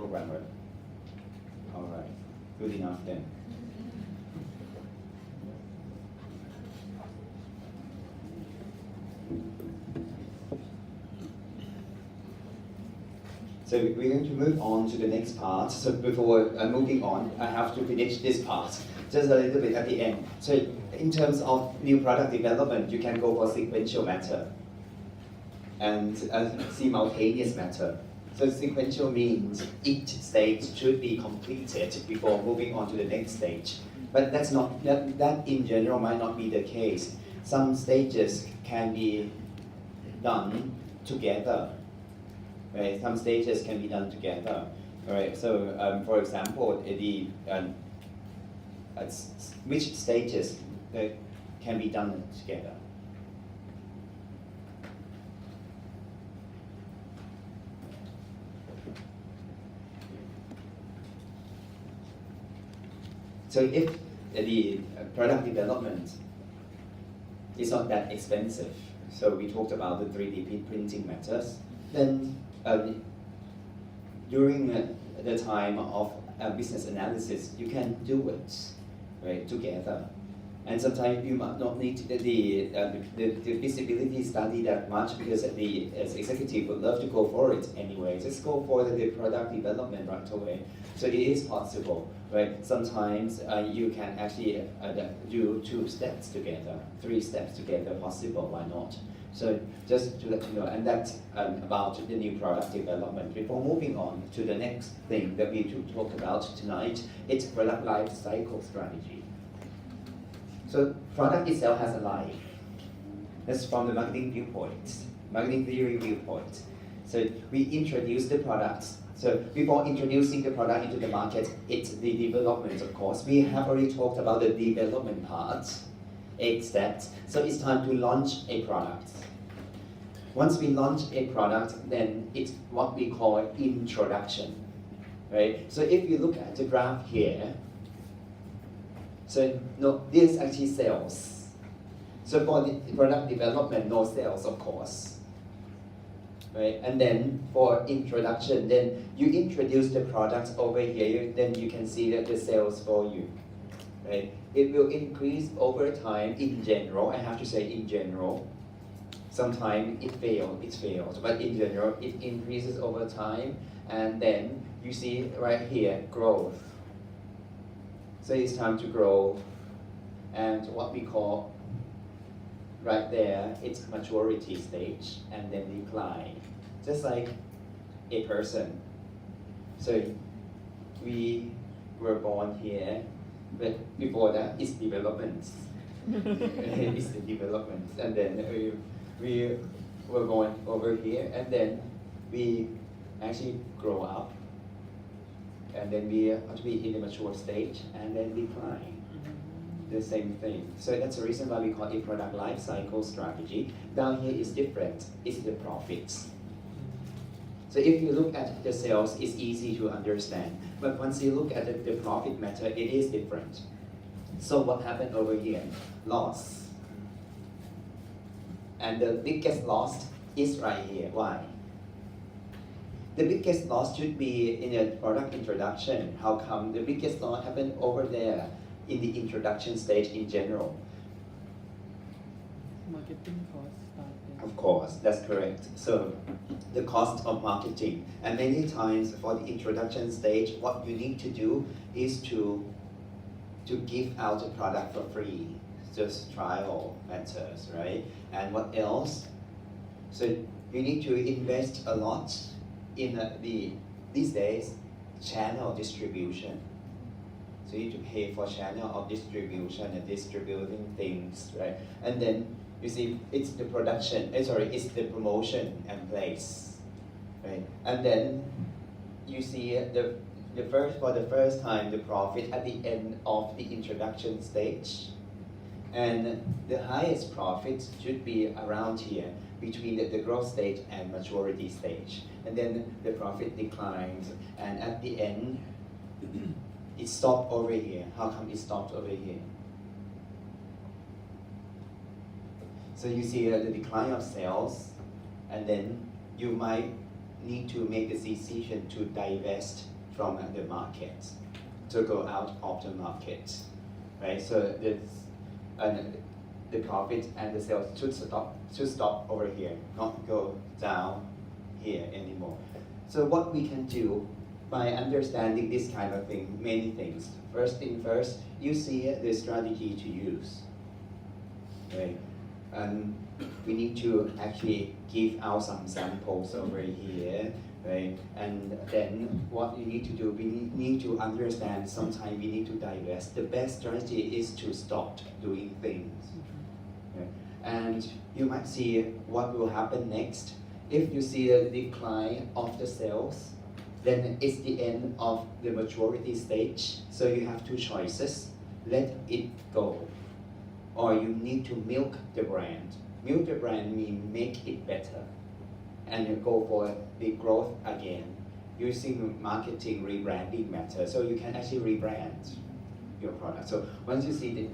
programmer. All right, good enough then. So we're going to move on to the next part. So before moving on, I have to finish this part just a little bit at the end. So in terms of new product development, you can go for sequential method and simultaneous method. So sequential means each stage should be completed before moving on to the next stage. But that's not, that in general might not be the case. Some stages can be done together. Right? Some stages can be done together. Right? So, for example, which stages can be done together? So if the product development is not that expensive, so we talked about the 3D printing methods, then during the time of business analysis, you can do it right, together. And sometimes you might not need the feasibility study that much because the executive would love to go for it anyway. Just go for the product development right away. So it is possible, right? Sometimes you can actually do 2 steps together, 3 steps together possible, why not? So just to let you know, and that's about the new product development. Before moving on to the next thing that we talk about tonight, it's product life cycle strategy. So product itself has a life. That's from the marketing viewpoint, marketing theory viewpoint. So we introduce the products. So before introducing the product into the market, it's the development, of course. We have already talked about the development part, 8 steps. So it's time to launch a product. Once we launch a product, then it's what we call introduction, right? So if you look at the graph here, so no, this is actually sales. So for the product development, no sales, of course, right? And then for introduction, then you introduce the product over here, then you can see that the sales volume, right? It will increase over time in general. I have to say in general. Sometimes it fails, but in general, it increases over time. And then you see right here, growth. So it's time to grow. And what we call right there, it's maturity stage and then decline. Just like a person. So we were born here, but before that, it's development. It's the development. And then we were going over here, and then we actually grow up, and then we have to be in the mature stage, and then decline. The same thing. So that's the reason why we call it product life cycle strategy. Down here is different. It's the profits. So if you look at the sales, it's easy to understand. But once you look at the profit method, it is different. So what happened over here? Loss. And the biggest loss is right here. Why? The biggest loss should be in a product introduction. How come the biggest loss happened over there in the introduction stage in general? Marketing costs. Of course, that's correct. So the cost of marketing. And many times for the introduction stage, what you need to do is to give out a product for free. Just trial methods, right? And what else? So you need to invest a lot in these days, channel distribution. So you need to pay for channel of distribution and distributing things, right? And then you see it's the production, it's the promotion and place, right? And then you see for the first time the profit at the end of the introduction stage. And the highest profit should be around here, between the growth stage and maturity stage. And then the profit declines, and at the end, it stopped over here. How come it stopped over here? So you see the decline of sales, and then you might need to make a decision to divest from the market, to go out of the market, right? So the profit and the sales should stop over here, not go down here anymore. So what we can do by understanding this kind of thing, many things. First thing first, you see the strategy to use, right? And we need to actually give out some samples over here, right? And then what you need to do, we need to understand sometimes we need to divest. The best strategy is to stop doing things. Okay? And you might see what will happen next. If you see a decline of the sales, then it's the end of the maturity stage. So you have two choices. Let it go. Or you need to milk the brand. Milk the brand means make it better. And you go for the growth again. Using marketing, rebranding matter. So you can actually rebrand your product. So once you see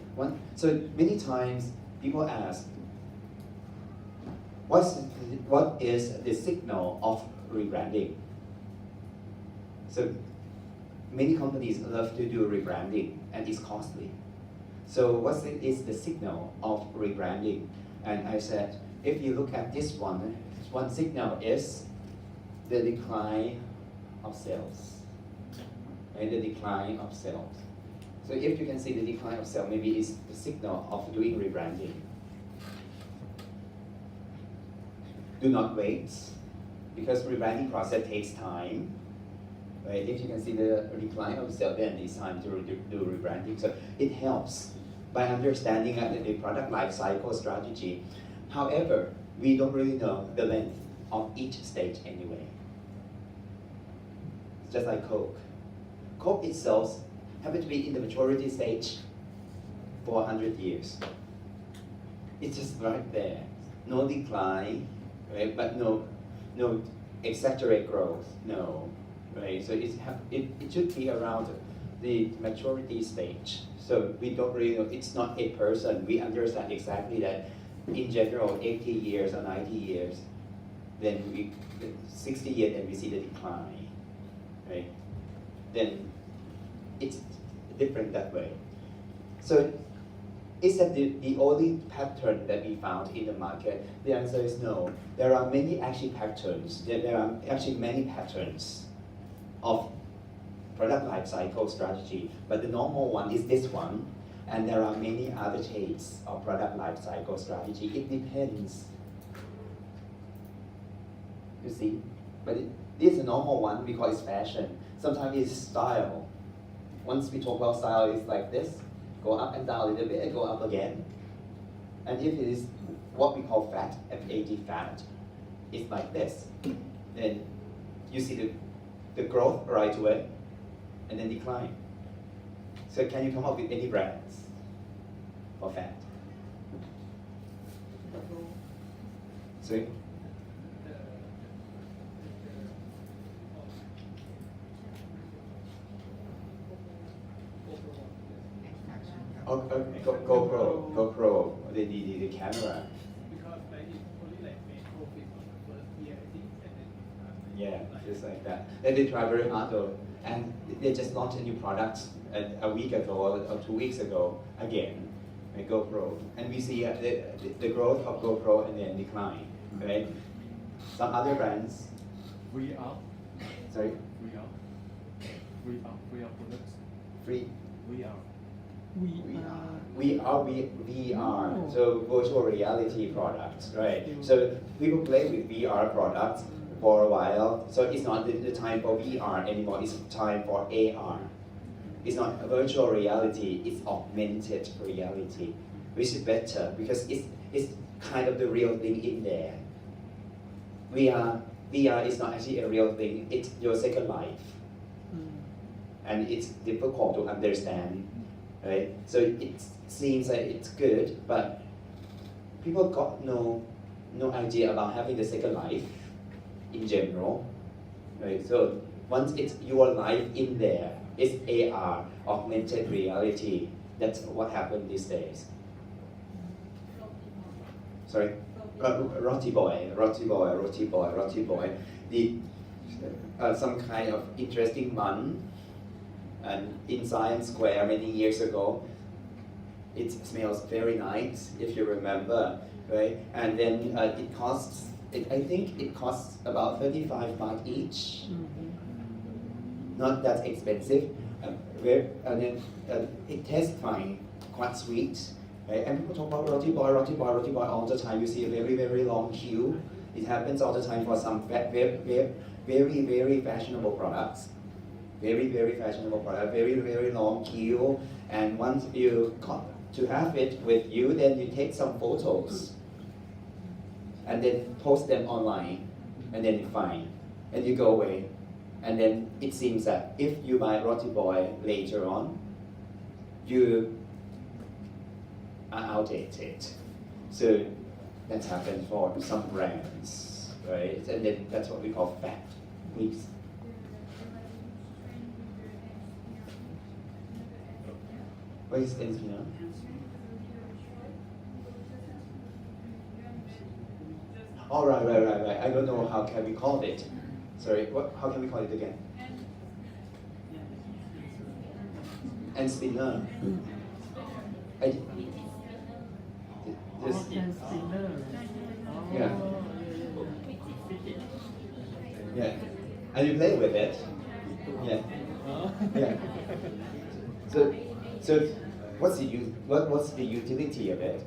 so many times people ask, what is the signal of rebranding? So many companies love to do rebranding and it's costly. So what is the signal of rebranding? And I said, if you look at this one signal is the decline of sales. And the decline of sales. So if you can see the decline of sales, maybe it's the signal of doing rebranding. Do not wait, because rebranding process takes time. Right? If you can see the decline of sales, then it's time to do rebranding. So it helps by understanding the product life cycle strategy. However, we don't really know the length of each stage anyway. It's just like Coke. Coke itself happened to be in the maturity stage for 100 years. It's just right there. No decline, right? But no exaggerate growth, no. Right? So it should be around the maturity stage. So we don't really know, it's not a person. We understand exactly that in general, 80 years or 90 years, then 60 years, then we see the decline, right? Then it's different that way. So is that the only pattern that we found in the market? The answer is no. There are many actually patterns. There are actually many patterns of product life cycle strategy, but the normal one is this one, and there are many other shades of product life cycle strategy. It depends. You see? But this is a normal one because it's fashion. Sometimes it's style. Once we talk about style, it's like this. Go up and down a little bit and go up again. And if it is what we call fat, F-A-T, fat, it's like this. Then you see the growth right away and then decline. So can you come up with any brands for fat? Sorry? Okay, GoPro, the camera. Because like it only like made profit on the first year, I think, and then Yeah, just like that. And they try very hard though, and they just launched a new product a week ago or 2 weeks ago again, like GoPro, and we see the growth of GoPro and then decline, right? Some other brands. VR. Sorry. VR products. Free. VR. VR, so virtual reality products, right? So people play with VR products for a while, so it's not the time for VR anymore, it's time for AR. It's not virtual reality, it's augmented reality, which is better because it's kind of the real thing in there. VR is not actually a real thing, it's your second life. And it's difficult to understand. Right? So it seems like it's good, but people got no idea about having the second life in general. Right? So once it's your life in there, it's AR, augmented reality. That's what happened these days. Sorry? Roti boy. some kind of interesting bun, and in Science Square many years ago. It smells very nice, if you remember, right? And then it costs, I think it costs about 35 baht each. Not that expensive. And then it tastes fine, quite sweet. Right? And people talk about roti boy all the time. You see a very, very long queue. It happens all the time for some very fashionable products. Very fashionable product, very long queue. And once you got to have it with you, then you take some photos and then post them online, and then you find, and you go away. And then it seems that if you buy Roti Boy later on, you are outdated. So that's happened for some brands, right? And then that's what we call fat mix. What is NCR? Oh, right. I don't know how can we call it. Sorry, how can we call it again? And spinner. I, this, And spinner. yeah. Yeah. And you play with it. Yeah. Yeah. So what's the utility of it?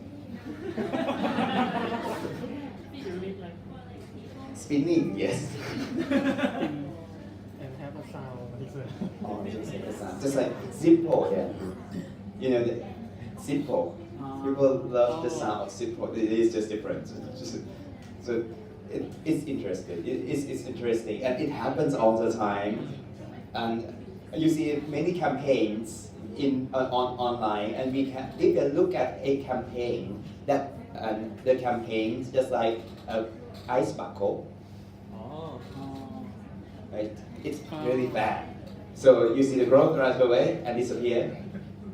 Spinning, yes. And have a sound. Oh, just like Zippo, yeah. You know, the Zippo. People love the sound of Zippo. It is just different. So it's interesting. It's interesting, and it happens all the time. And you see many campaigns online, and we can look at a campaign that the campaign just like ice buckle. Right? It's really bad. So you see the growth right away and disappear.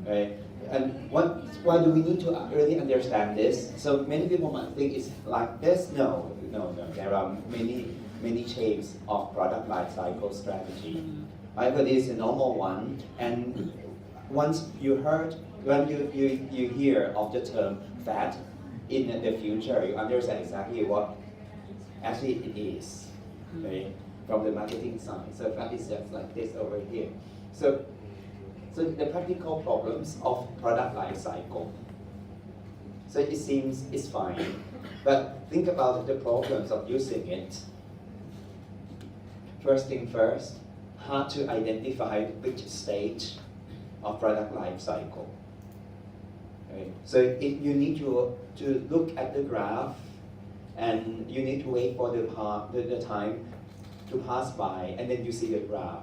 Right? And why do we need to really understand this? So many people might think it's like this. No. There are many shapes of product life cycle strategy. However, this is a normal one. And once when you hear of the term fat in the future, you understand exactly what actually it is. Right? From the marketing side. So fat is just like this over here. So the practical problems of product life cycle. So it seems it's fine, but think about the problems of using it. First thing first, how to identify which stage of product life cycle. Right? So you need to look at the graph, and you need to wait for the time to pass by, and then you see the graph.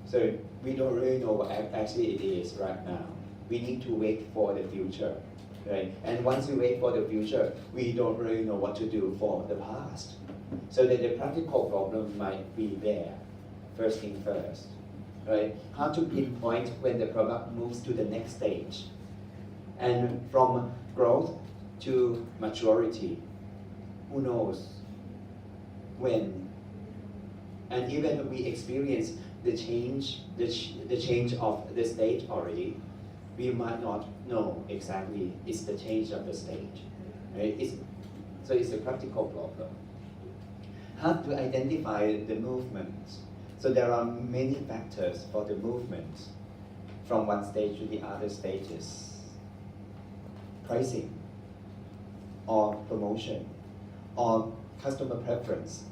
So we don't really know what actually it is right now. We need to wait for the future, right? And once we wait for the future, we don't really know what to do for the past. So that the practical problem might be there, first thing first, right? How to pinpoint when the product moves to the next stage. And from growth to maturity, who knows when? And even if we experience the change of the stage already, we might not know exactly it's the change of the stage. Right? So it's a practical problem. How to identify the movement? So there are many factors for the movement from one stage to the other stages. Pricing, or promotion, or customer preference.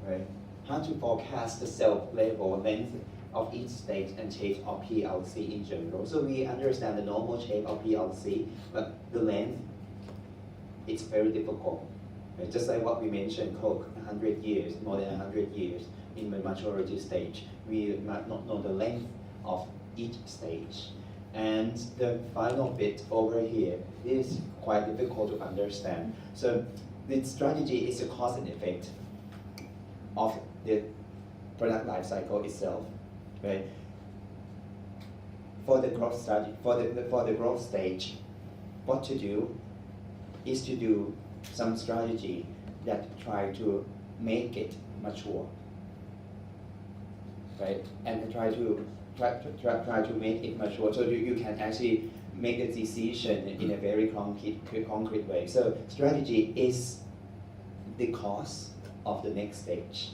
Right? How to forecast the shelf level length of each stage and shape of PLC in general. So we understand the normal shape of PLC, but the length, it's very difficult. Right? Just like what we mentioned, Coke, 100 years, more than 100 years in the maturity stage. We might not know the length of each stage. And the final bit over here is quite difficult to understand. So the strategy is a cause and effect of the product life cycle itself, right? For the growth strategy, for the growth stage, what to do is to do some strategy that try to make it mature, right? And try to make it mature so you can actually make a decision in a very concrete way. So strategy is the cause of the next stage,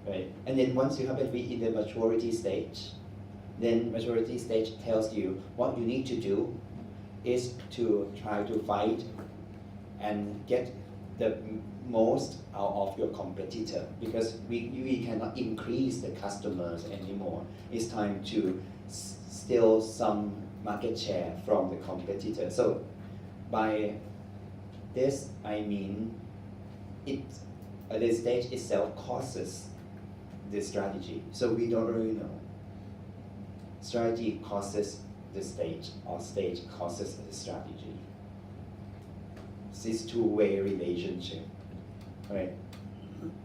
right? And then once you happen to be in the maturity stage, then maturity stage tells you what you need to do is to try to fight and get the most out of your competitor, because we cannot increase the customers anymore. It's time to steal some market share from the competitor. So by this I mean the stage itself causes the strategy. So we don't really know. Strategy causes the stage, or stage causes the strategy. This two-way relationship, right?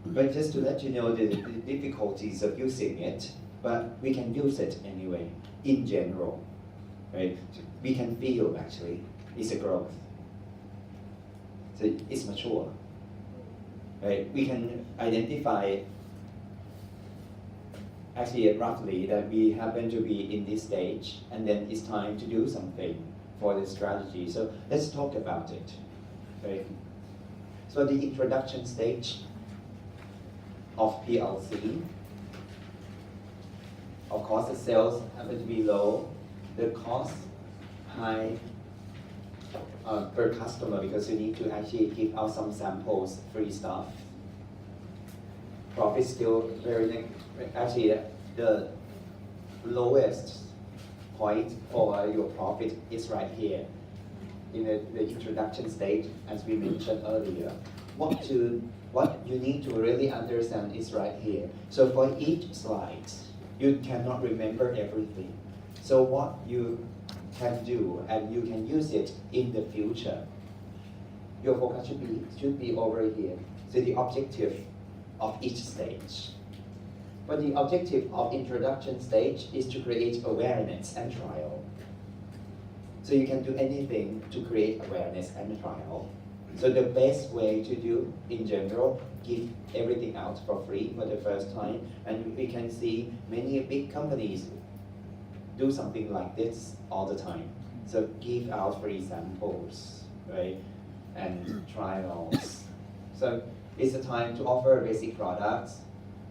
But just to let you know the difficulties of using it, but we can use it anyway, in general, right? We can feel actually it's a growth. So it's mature, right? We can identify actually roughly that we happen to be in this stage, and then it's time to do something for the strategy. So let's talk about it, right? So the introduction stage of PLC, of course the sales happen to be low, the cost high per customer because you need to actually give out some samples, free stuff. Profit still actually the lowest point for your profit is right here in the introduction stage, as we mentioned earlier. What you need to really understand is right here. So for each slide, you cannot remember everything. So what you can do, and you can use it in the future, your focus should be over here. So the objective of each stage. But the objective of introduction stage is to create awareness and trial. So you can do anything to create awareness and trial. So the best way to do, in general, give everything out for free for the first time. And we can see many big companies do something like this all the time. So give out free samples, right? And trials. So it's a time to offer basic products.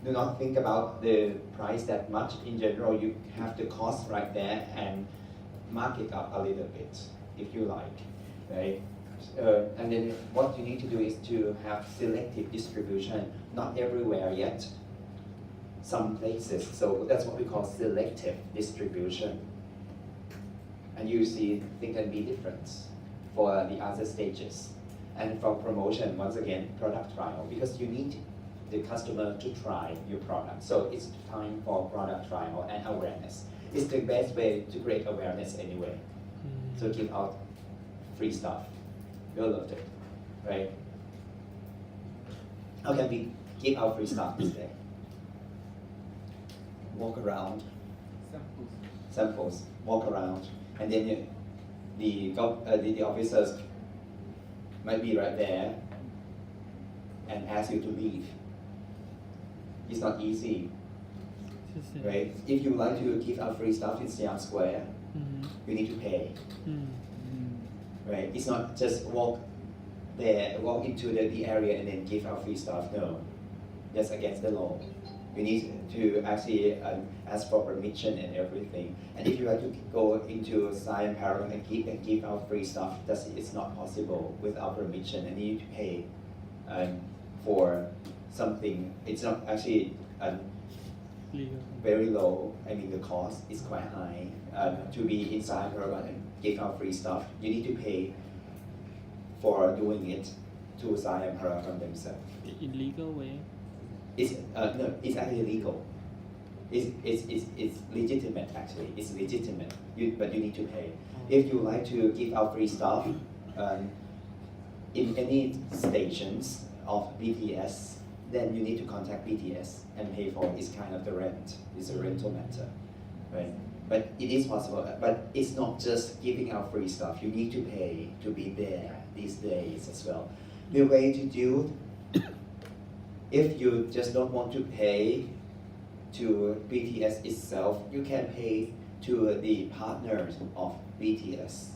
Do not think about the price that much. In general, you have the cost right there and mark it up a little bit if you like, right? And then what you need to do is to have selective distribution, not everywhere yet, some places. So that's what we call selective distribution. And you see things can be different for the other stages. And from promotion, once again, product trial, because you need the customer to try your product. So it's time for product trial and awareness. It's the best way to create awareness anyway. So give out free stuff. You'll love it, right? How can we give out free stuff today? Walk around. Samples. Walk around, and then the officers might be right there and ask you to leave. It's not easy, right? If you like to give out free stuff in Siam Square, you need to pay, right? It's not just walk into the area and then give out free stuff. No, that's against the law. You need to actually ask for permission and everything. And if you like to go into Siam Paragon and give out free stuff, it's not possible without permission, and you need to pay for something. It's not actually very low. I mean, the cost is quite high. To be inside Paragon and give out free stuff, you need to pay for doing it to Siam Paragon themselves. In legal way? It's no, it's actually legal. It's legitimate actually. It's legitimate. But you need to pay. If you like to give out free stuff in any stations of BTS, then you need to contact BTS and pay for it. It's kind of the rent. It's a rental matter, right? But it is possible. But it's not just giving out free stuff. You need to pay to be there these days as well. The way to do If you just don't want to pay to BTS itself, you can pay to the partners of BTS.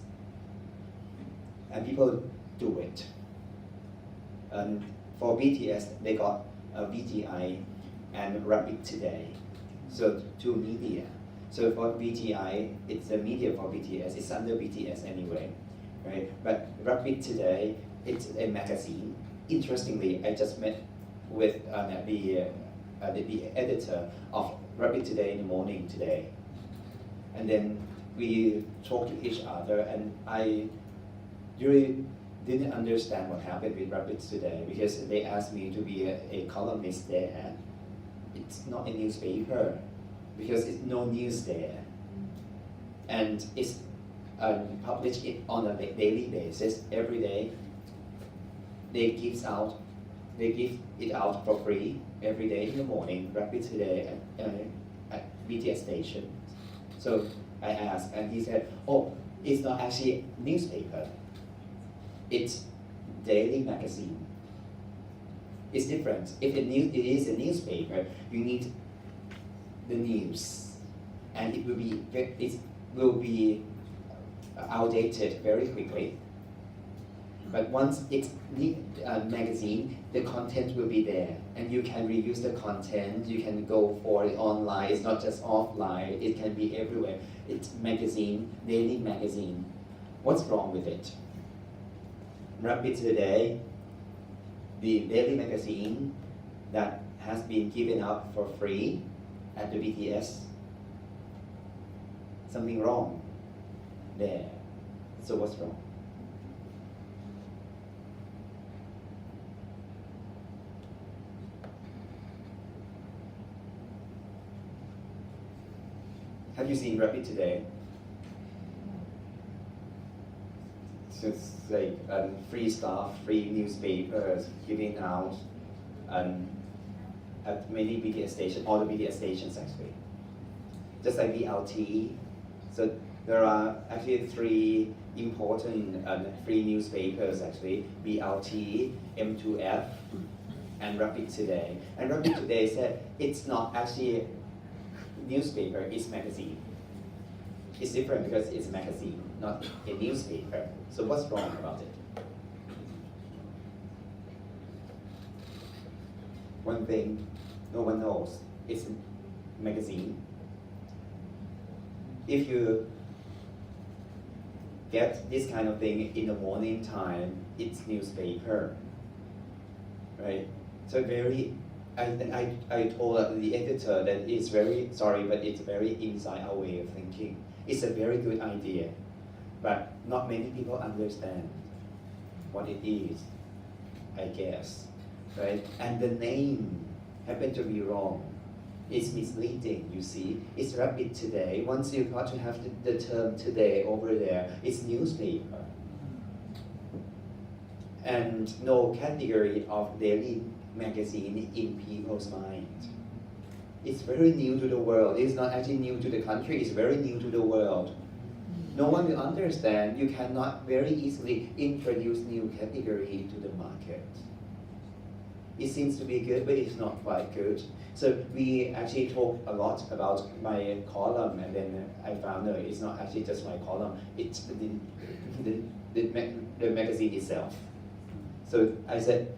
And people do it. And for BTS, they got VTI and Rapid Today. So two media. So for VTI, it's a media for BTS. It's under BTS anyway, right? But Rapid Today, it's a magazine. Interestingly, I just met with the editor of Rapid Today in the morning today. And then we talked to each other, and I really didn't understand what happened with Rapid Today because they asked me to be a columnist there. It's not a newspaper because it's no news there. And it's published it on a daily basis, every day. They give it out for free every day in the morning, Rapid Today at BTS station. So I asked, and he said, oh, it's not actually a newspaper. It's daily magazine. It's different. If it is a newspaper, you need the news, and it will be outdated very quickly. But once it's a magazine, the content will be there, and you can reuse the content. You can go for it online. It's not just offline. It can be everywhere. It's magazine, daily magazine. What's wrong with it? Rapid Today, the daily magazine that has been given out for free at the BTS. Something wrong there. So what's wrong? Have you seen Rapid Today? It's just like free stuff, free newspapers giving out at many BTS stations, all the BTS stations actually. Just like VLT. So there are actually 3 important free newspapers actually, BLT, M2F, and Rapid Today. And Rapid Today said it's not actually a newspaper, it's magazine. It's different because it's a magazine, not a newspaper. So what's wrong about it? One thing no one knows, it's a magazine. If you get this kind of thing in the morning time, it's newspaper, right? So I told the editor that it's very sorry, but it's very inside our way of thinking. It's a very good idea, but not many people understand what it is, I guess, right? And the name happened to be wrong. It's misleading, you see. It's Rapid Today. Once you got to have the term today over there, it's newspaper. And no category of daily magazine in people's mind. It's very new to the world. It's not actually new to the country, it's very new to the world. No one will understand. You cannot very easily introduce new category into the market. It seems to be good, but it's not quite good. So we actually talk a lot about my column, and then I found no, it's not actually just my column, it's the magazine itself. So I said,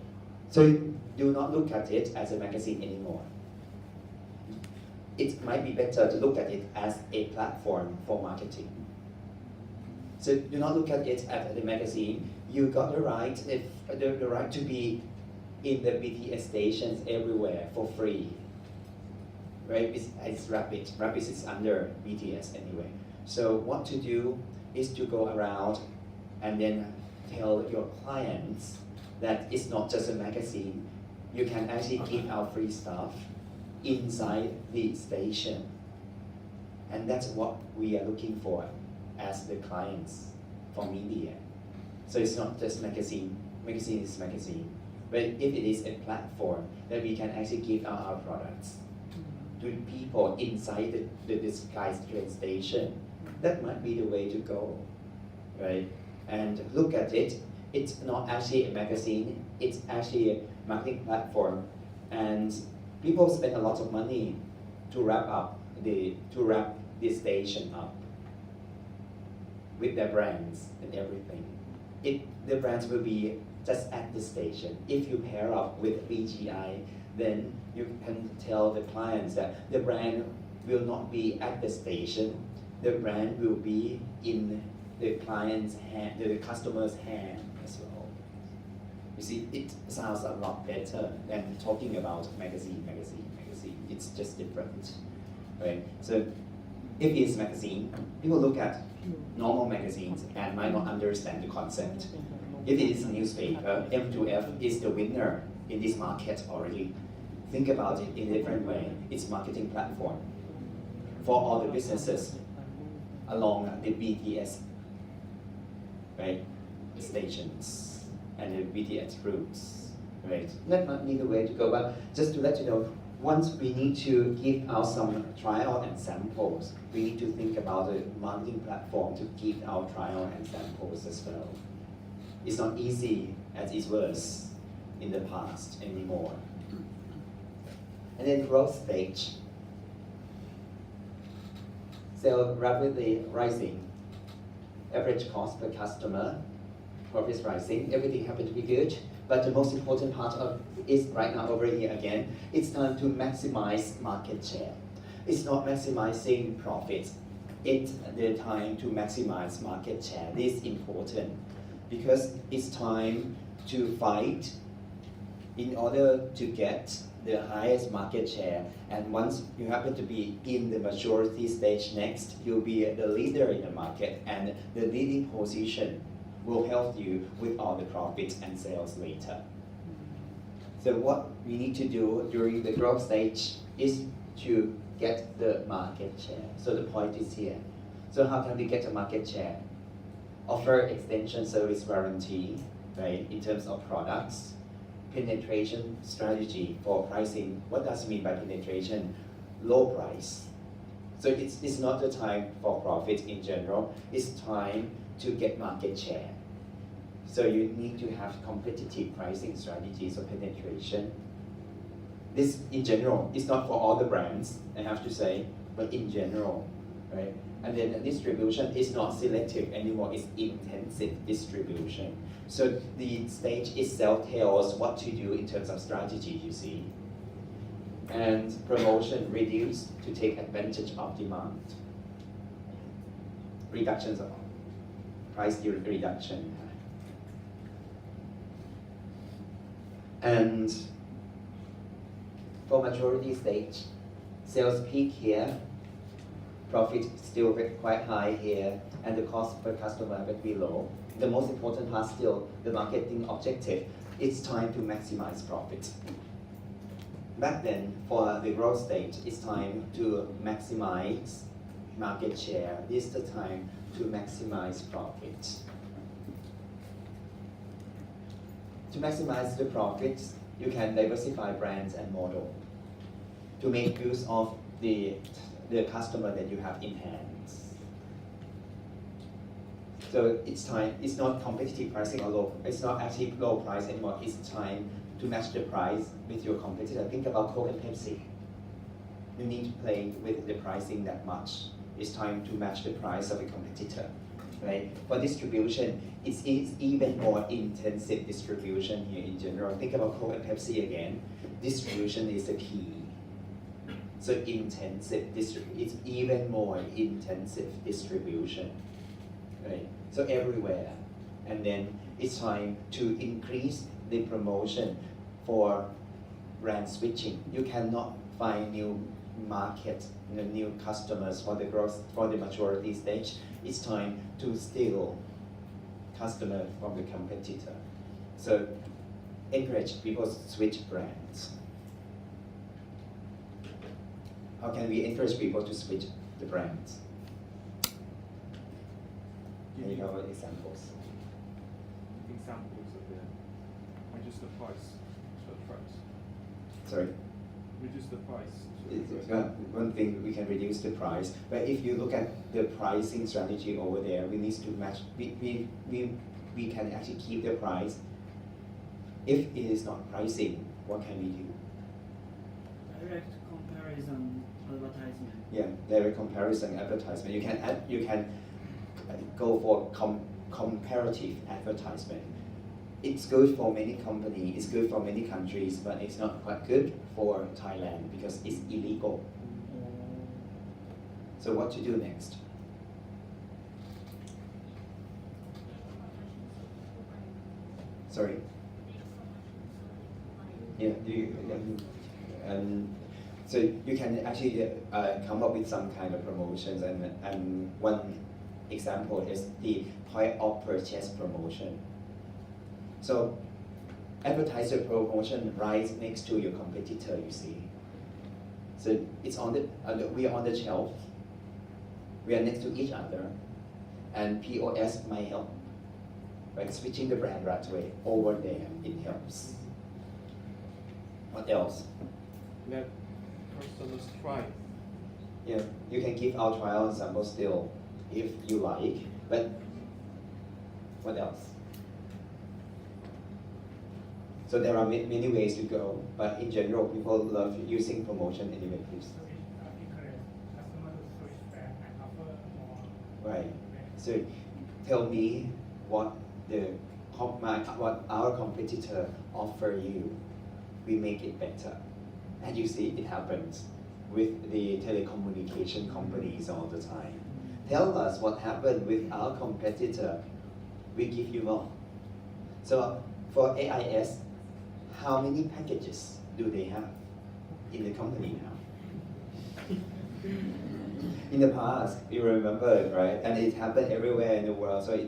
so do not look at it as a magazine anymore. It might be better to look at it as a platform for marketing. So do not look at it as a magazine. You got the right, the right to be in the BTS stations everywhere for free. Right? It's Rapid. Rapid is under BTS anyway. So what to do is to go around and then tell your clients that it's not just a magazine. You can actually give out free stuff inside the station. And that's what we are looking for as the clients for media. So it's not just magazine. Magazine is magazine. But if it is a platform that we can actually give out our products to people inside the disguised train station, that might be the way to go, right? And look at it, it's not actually a magazine, it's actually a marketing platform And people spend a lot of money to wrap this station up with their brands and everything. The brands will be just at the station. If you pair up with BGI, then you can tell the clients that the brand will not be at the station. The brand will be in the client's hand, the customer's hand as well. You see, it sounds a lot better than talking about magazine. It's just different, right? So if it's magazine, people look at normal magazines and might not understand the concept. If it is a newspaper, M2F is the winner in this market already. Think about it in a different way. It's marketing platform for all the businesses along the BTS, right, stations and the BTS routes, right? That might be the way to go, but just to let you know, once we need to give out some trial and samples, we need to think about the marketing platform to give out trial and samples as well. It's not easy as it was in the past anymore. And then growth stage. Sales rapidly rising. Average cost per customer, profits rising, everything happened to be good. But the most important part of is right now over here again, it's time to maximize market share. It's not maximizing profits. It's the time to maximize market share. This is important because it's time to fight in order to get the highest market share. And once you happen to be in the maturity stage next, you'll be the leader in the market, and the leading position will help you with all the profits and sales later. So what we need to do during the growth stage is to get the market share. So the point is here. So how can we get a market share? Offer extension service warranty, right, in terms of products. Penetration strategy for pricing. What does it mean by penetration? Low price. So it's not the time for profit in general. It's time to get market share. So you need to have competitive pricing strategies of penetration. This in general, it's not for all the brands, I have to say, but in general, right? And then the distribution is not selective anymore, it's intensive distribution. So the stage itself tells what to do in terms of strategy, you see. And promotion reduced to take advantage of demand. Reductions of price reduction. And for maturity stage, sales peak here, profit still quite high here, and the cost per customer will be low. The most important part still, the marketing objective, it's time to maximize profit. Back then, for the growth stage, it's time to maximize market share. This is the time to maximize profit. To maximize the profits, you can diversify brands and model to make use of the customer that you have in hand. So it's time, it's not competitive pricing or low, it's not actually low price anymore, it's time to match the price with your competitor. Think about Coke and Pepsi. You need to play with the pricing that much. It's time to match the price of a competitor, right? For distribution, it's even more intensive distribution here in general. Think about Coke and Pepsi again. Distribution is the key. So intensive it's even more intensive distribution, right? So everywhere. And then it's time to increase the promotion for brand switching. You cannot find new market, new customers for the growth, for the maturity stage. It's time to steal customer from the competitor. So encourage people to switch brands. How can we encourage people to switch the brands? Can you have examples? Examples of the reduce the price to the price. Sorry? Reduce the price. One thing, we can reduce the price, but if you look at the pricing strategy over there, we need to match, we can actually keep the price. If it is not pricing, what can we do? Direct comparison advertisement. Yeah, direct comparison advertisement. You can go for comparative advertisement. It's good for many companies, it's good for many countries, but it's not quite good for Thailand because it's illegal. So what to do next? Sorry? Yeah, so you can actually come up with some kind of promotions, and one example is the point of purchase promotion. So advertiser promotion right next to your competitor, you see. So it's on the we are on the shelf. We are next to each other, and POS might help. Right, switching the brand right away over there, it helps. What else? Let customers try. Yeah, you can give out trial samples still, if you like. But what else? So there are many ways to go, but in general, people love using promotion anyway. Please. So it encourage customer to switch brand and offer more. Right. So tell me what what our competitor offer you. We make it better, and you see it happens with the telecommunication companies all the time. Tell us what happened with our competitor. We give you more. So for AIS, how many packages do they have in the company now? In the past, you remember, right? And it happened everywhere in the world. So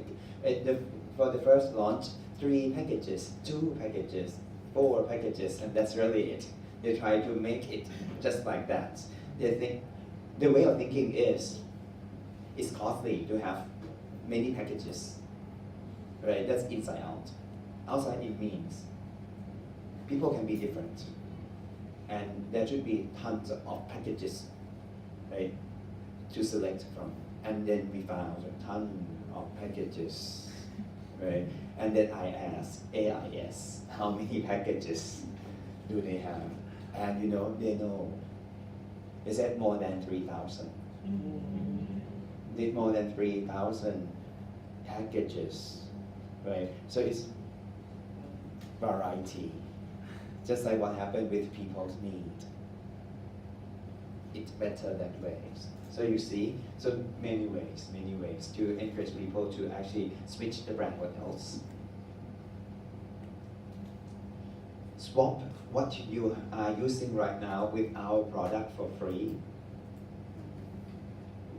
for the first launch, 3 packages, 2 packages, 4 packages, and that's really it. They try to make it just like that. They think the way of thinking is it's costly to have many packages, right? That's inside out. Outside it means people can be different, and there should be tons of packages, right, to select from. And then we found a ton of packages, right? And then I asked AIS, how many packages do they have? And they know. They said more than 3,000. Did more than 3,000 packages, right? So it's variety, just like what happened with people's need. It's better that way. So you see, so many ways to encourage people to actually switch the brand. What else? Swap what you are using right now with our product for free.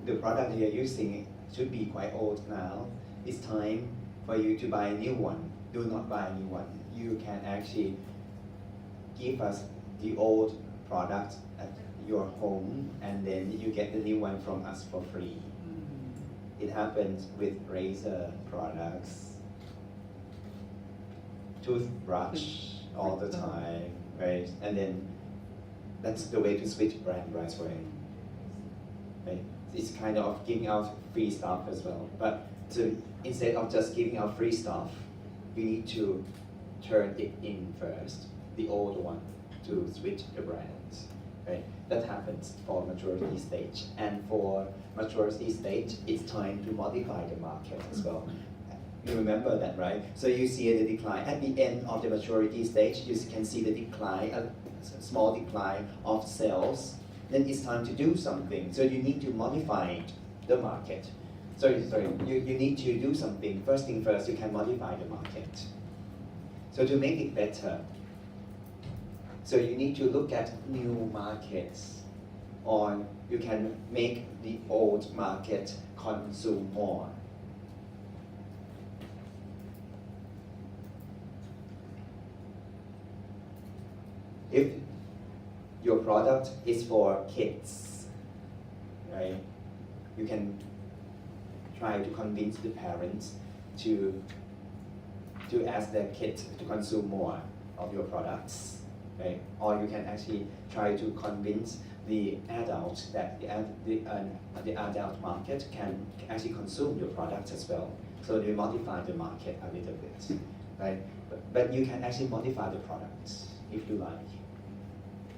The product you're using should be quite old now. It's time for you to buy a new one. Do not buy a new one. You can actually give us the old product at your home, and then you get the new one from us for free. It happens with razor products, toothbrush all the time, right? And then that's the way to switch brand right away. Right? It's kind of giving out free stuff as well. But instead of just giving out free stuff, you need to turn it in first, the old one, to switch the brands. Right? That happens for maturity stage. And for maturity stage, it's time to modify the market as well. You remember that, right? So you see the decline. At the end of the maturity stage, you can see the decline, a small decline of sales. Then it's time to do something. So you need to modify the market. You need to do something. First thing first, you can modify the market. So to make it better, so you need to look at new markets, or you can make the old market consume more. If your product is for kids, right, you can try to convince the parents to ask their kids to consume more of your products, right? Or you can actually try to convince the adults that the adult market can actually consume your products as well. So they modify the market a little bit, right? But you can actually modify the products if you like.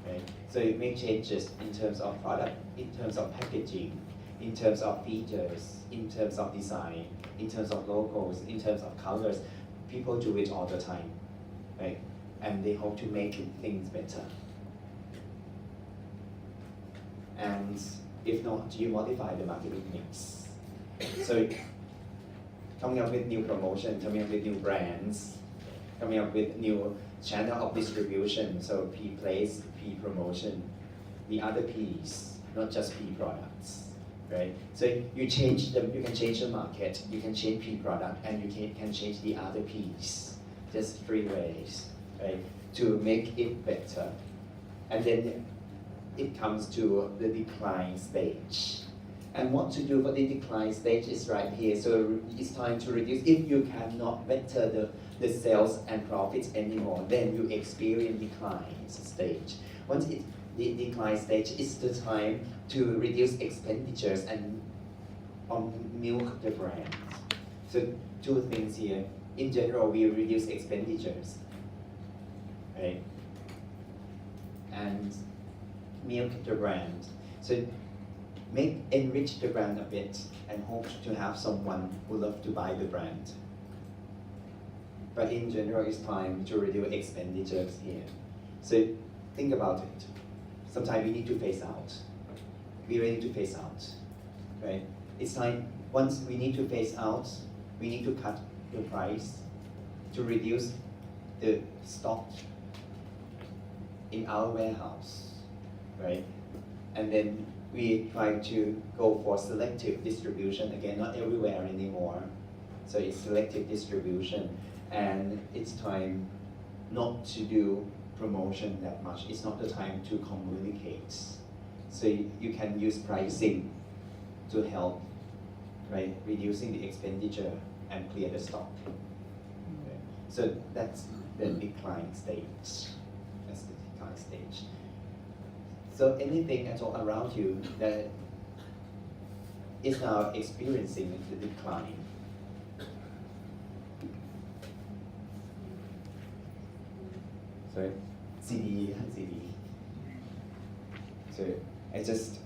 right? So you make changes in terms of product, in terms of packaging, in terms of features, in terms of design, in terms of logos, in terms of colors. People do it all the time, right? And they hope to make things better. And if not, you modify the marketing mix. So coming up with new promotion, coming up with new brands, coming up with new channel of distribution. So P place, P promotion, the other P's, not just P products, right? So you change them, you can change the market, you can change P product, and you can change the other P's. Just 3 ways, right? To make it better. And then it comes to the decline stage. And what to do for the decline stage is right here. So it's time to reduce. If you cannot better the sales and profits anymore, then you experience decline stage. Once the decline stage is the time to reduce expenditures and milk the brand. So 2 things here. In general, we reduce expenditures, right? And milk the brand. So enrich the brand a bit and hope to have someone who loves to buy the brand. But in general, it's time to reduce expenditures here. So think about it. Sometimes we need to phase out. We really need to phase out, right? It's time, once we need to phase out, we need to cut the price to reduce the stock in our warehouse, right? And then we try to go for selective distribution, again, not everywhere anymore. So it's selective distribution, and it's time not to do promotion that much. It's not the time to communicate. So you can use pricing to help, right? Reducing the expenditure and clear the stock. Okay. So that's the decline stage. That's the decline stage. So anything at all around you that is now experiencing the decline. So CD. So I just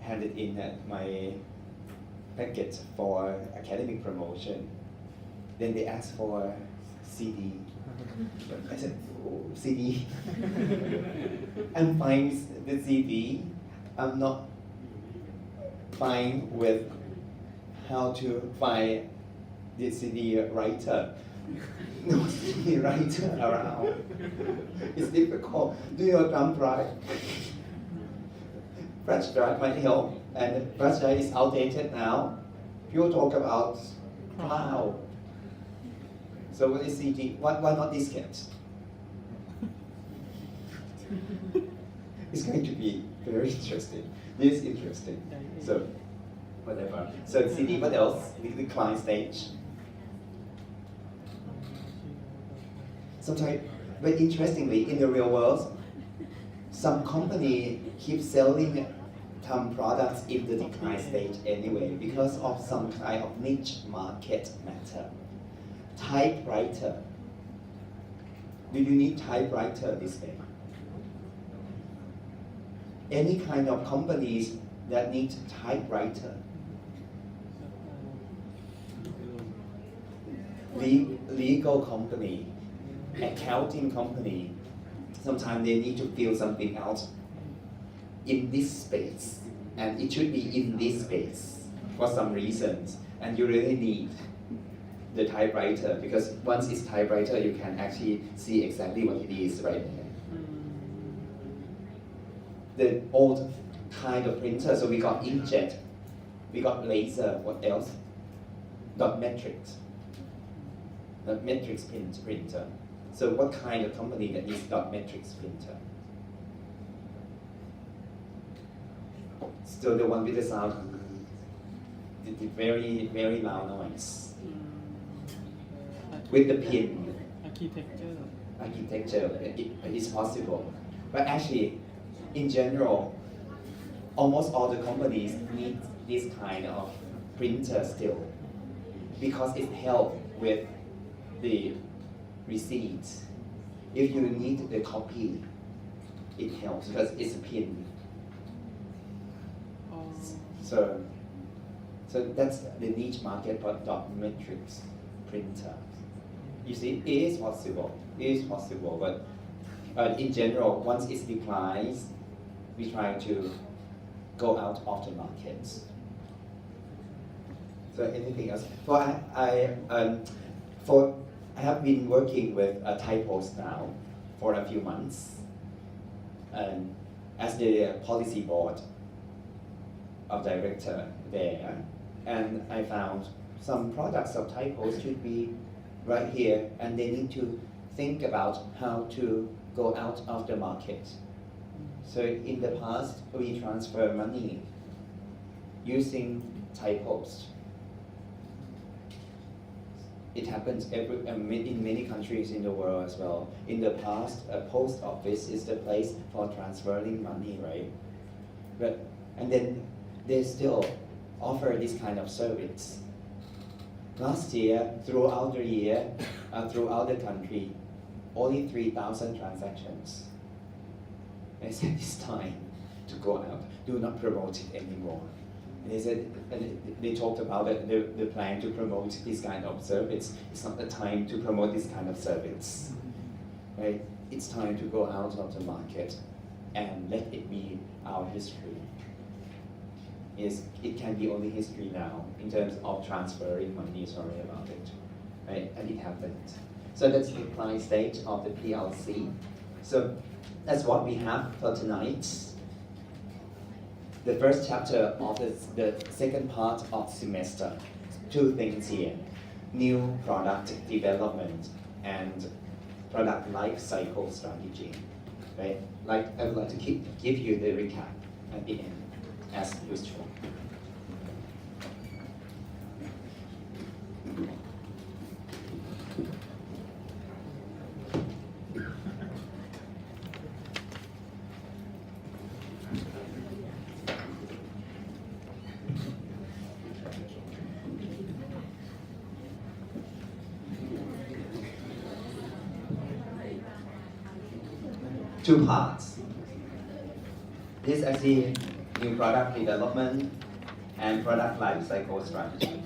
handed in my packet for academic promotion. Then they asked for CD. I said, oh, CD. I'm fine with the CD. I'm not fine with how to find the CD writer. No CD writer around. It's difficult. Do your thumb drive. Flash drive might help, and flash drive is outdated now. People talk about cloud. So what is CD? Why not diskette? It's going to be very interesting. This is interesting. So whatever. So CD, what else? The decline stage. Sometimes, but interestingly, in the real world, some company keep selling some products in the decline stage anyway because of some kind of niche market matter. Typewriter. Do you need typewriter this day? Any kind of companies that need typewriter. Legal company, accounting company, sometimes they need to feel something else in this space, and it should be in this space for some reasons, and you really need the typewriter, because once it's typewriter, you can actually see exactly what it is right there. The old kind of printer, so we got inkjet, we got laser, what else? Dot matrix. Dot matrix printer. So what kind of company that needs dot matrix printer? Still the one with the sound, the very, very loud noise. With the pin. Architecture, it is possible. But actually, in general, almost all the companies need this kind of printer still, because it helps with the receipts, If you need the copy, it helps because it's a pin. So that's the niche market for dot matrix printer. You see, it is possible. It is possible, but in general, once it declines, we try to go out of the market. So anything else? I have been working with a Thai Post now for a few months, as the policy board of director there, and I found some products of Thai Post should be right here, and they need to think about how to go out of the market. So in the past, we transfer money using Thai Post. It happens in many countries in the world as well. In the past, a post office is the place for transferring money, right? And then they still offer this kind of service. Last year, throughout the year, throughout the country, only 3,000 transactions. I said it's time to go out. Do not promote it anymore. And they talked about the plan to promote this kind of service. It's not the time to promote this kind of service, right? It's time to go out of the market and let it be our history. It can be only history now in terms of transferring money. Sorry about it, right? And it happened. So that's the client stage of the PLC. So that's what we have for tonight. The first chapter of the second part of semester. Two things here: new product development and product life cycle strategy. Right? Like I would like to give you the recap at the end, as usual. Two parts. This is actually new product development and product life cycle strategy.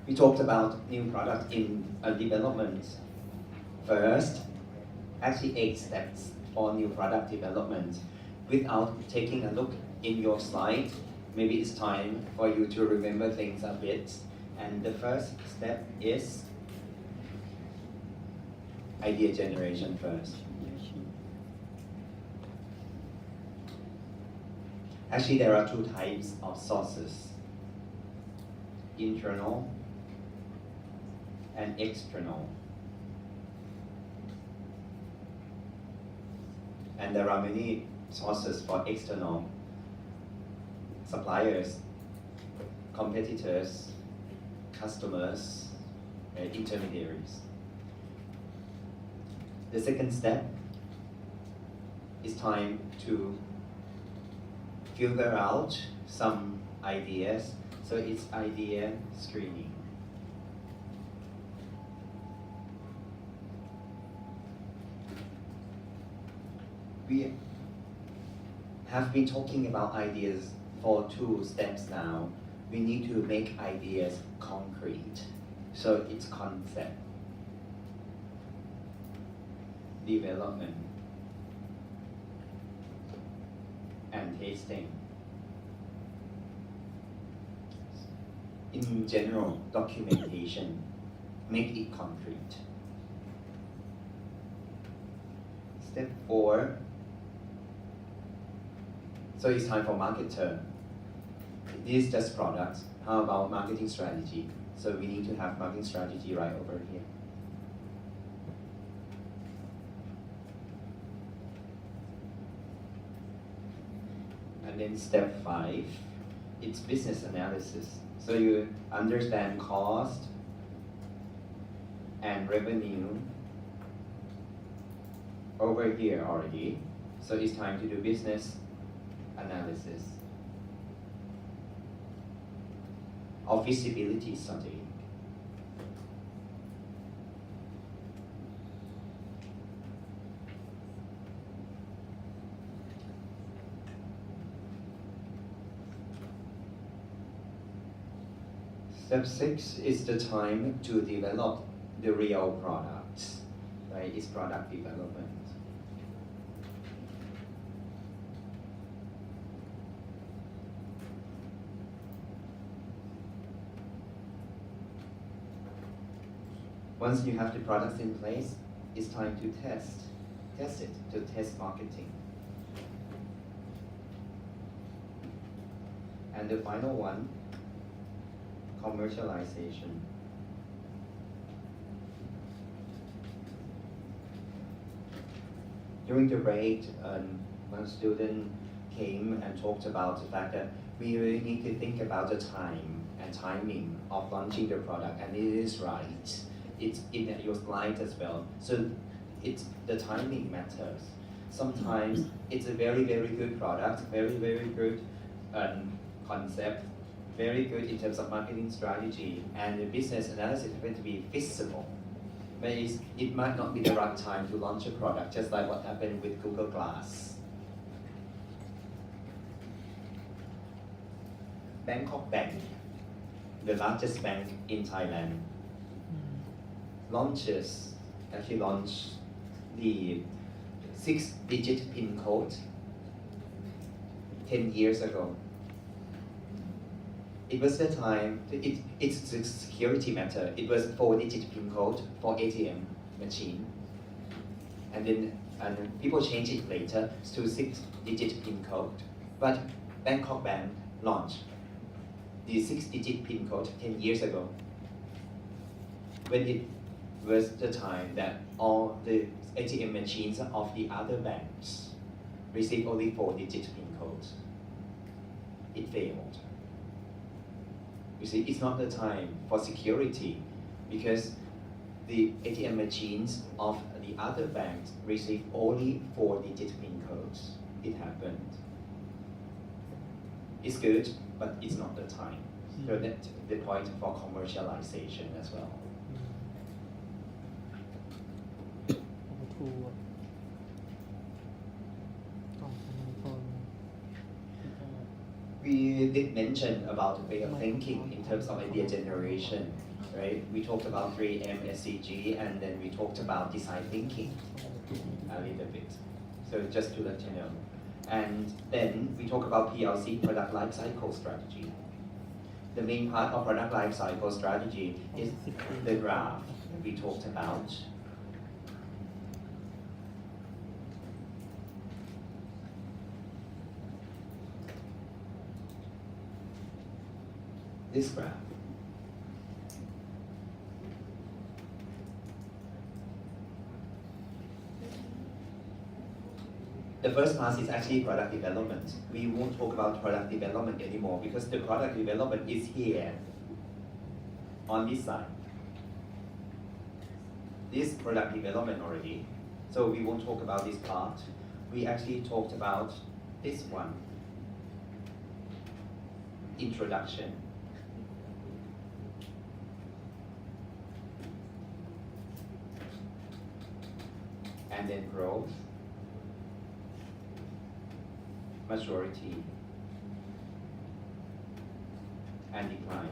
We talked about new product in development first, actually 8 steps for new product development. Without taking a look in your slide, maybe it's time for you to remember things a bit. And the first step is idea generation first. Actually, there are 2 types of sources: internal and external. And there are many sources for external: suppliers, competitors, customers, and intermediaries. The second step is time to filter out some ideas. So it's idea screening. We have been talking about ideas for 2 steps now. We need to make ideas concrete. So it's concept, development, and tasting. In general, documentation, make it concrete. Step 4. So it's time for marketer. This is just products. How about marketing strategy? So we need to have marketing strategy right over here. And then step 5, it's business analysis. So you understand cost and revenue over here already. So it's time to do business analysis or feasibility study. Step 6 is the time to develop the real product, right? It's product development. Once you have the products in place, it's time to test it, to test marketing. And the final one, commercialization. During the break, one student came and talked about the fact that we really need to think about the time and timing of launching the product, and it is right. It's in your slide as well. So the timing matters. Sometimes it's a very, very good product, very, very good concept, very good in terms of marketing strategy, and the business analysis is going to be feasible. But it might not be the right time to launch a product, just like what happened with Google Glass. Bangkok Bank, the largest bank in Thailand, launched the 6-digit PIN code 10 years ago. It was the time, it's a security matter. It was 4-digit PIN code for ATM machine. And then people changed it later to 6-digit PIN code. But Bangkok Bank launched the 6-digit PIN code 10 years ago, when it was the time that all the ATM machines of the other banks received only 4-digit PIN codes. It failed. You see, it's not the time for security, because the ATM machines of the other banks received only 4-digit PIN codes. It happened. It's good, but it's not the time. So that's the point for commercialization as well. ครูของธนาคาร We did mention about the way of thinking in terms of idea generation, right? We talked about 3M, SCG, and then we talked about design thinking a little bit. So just to let you know. And then we talk about PLC, product life cycle strategy. The main part of product life cycle strategy is the graph we talked about. This graph. The first part is actually product development. We won't talk about product development anymore because the product development is here on this side. This product development already. So we won't talk about this part. We actually talked about this one. Introduction. And then growth, maturity, and decline.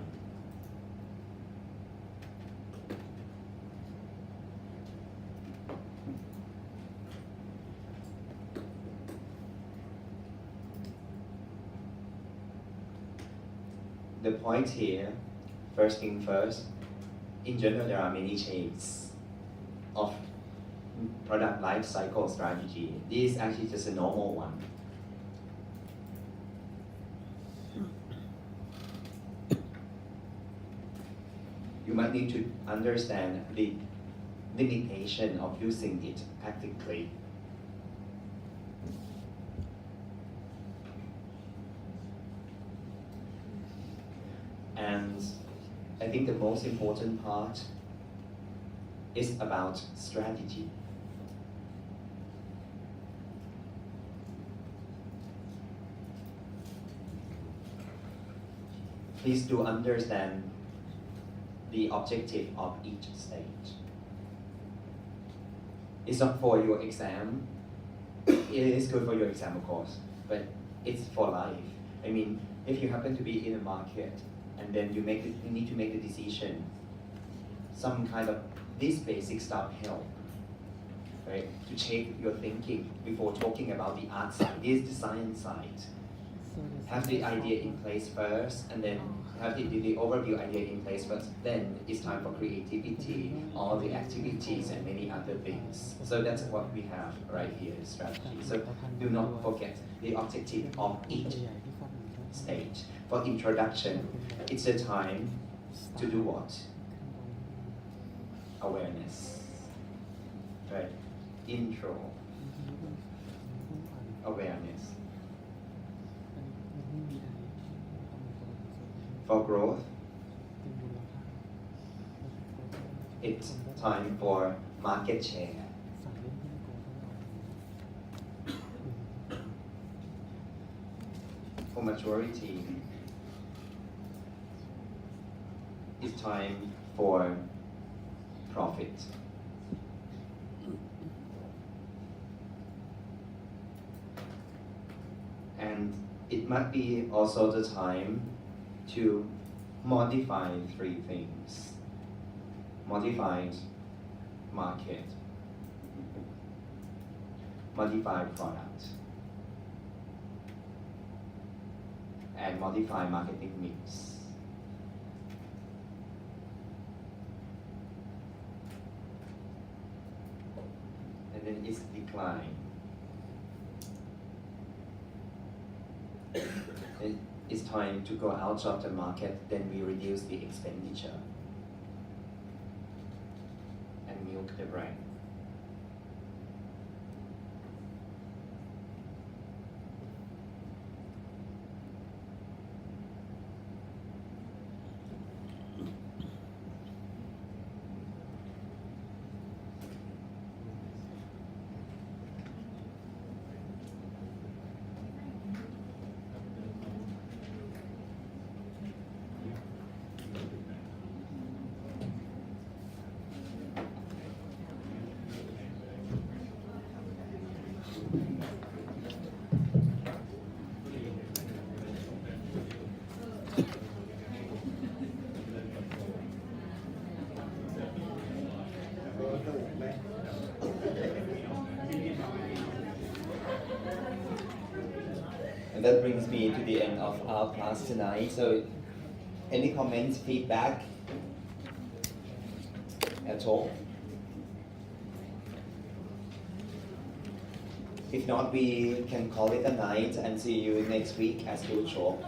The point here, first thing first, in general there are many shades of product life cycle strategy. This is actually just a normal one. You might need to understand the limitation of using it practically. And I think the most important part is about strategy. Please do understand the objective of each stage. It's not for your exam. It is good for your exam, of course, but it's for life. I mean, if you happen to be in a market and then you need to make the decision. Some kind of this basic stuff help, right? To check your thinking before talking about the art side. This is the science side. Have the idea in place first, and then have the overview idea in place first. Then it's time for creativity, all the activities, and many other things. So that's what we have right here, strategy. So do not forget the objective of each stage. For introduction, it's a time to do what? Awareness. Right? Intro. Awareness. For growth, it's time for market share. For maturity, it's time for profit. And it might be also the time to modify three things. Modified market, modified product, and modify marketing mix. And then it's decline. It's time to go out of the market, then we reduce the expenditure and milk the brand. And that brings me to the end of our class tonight. So, any comments, feedback at all? If not, we can call it a night and see you next week as usual.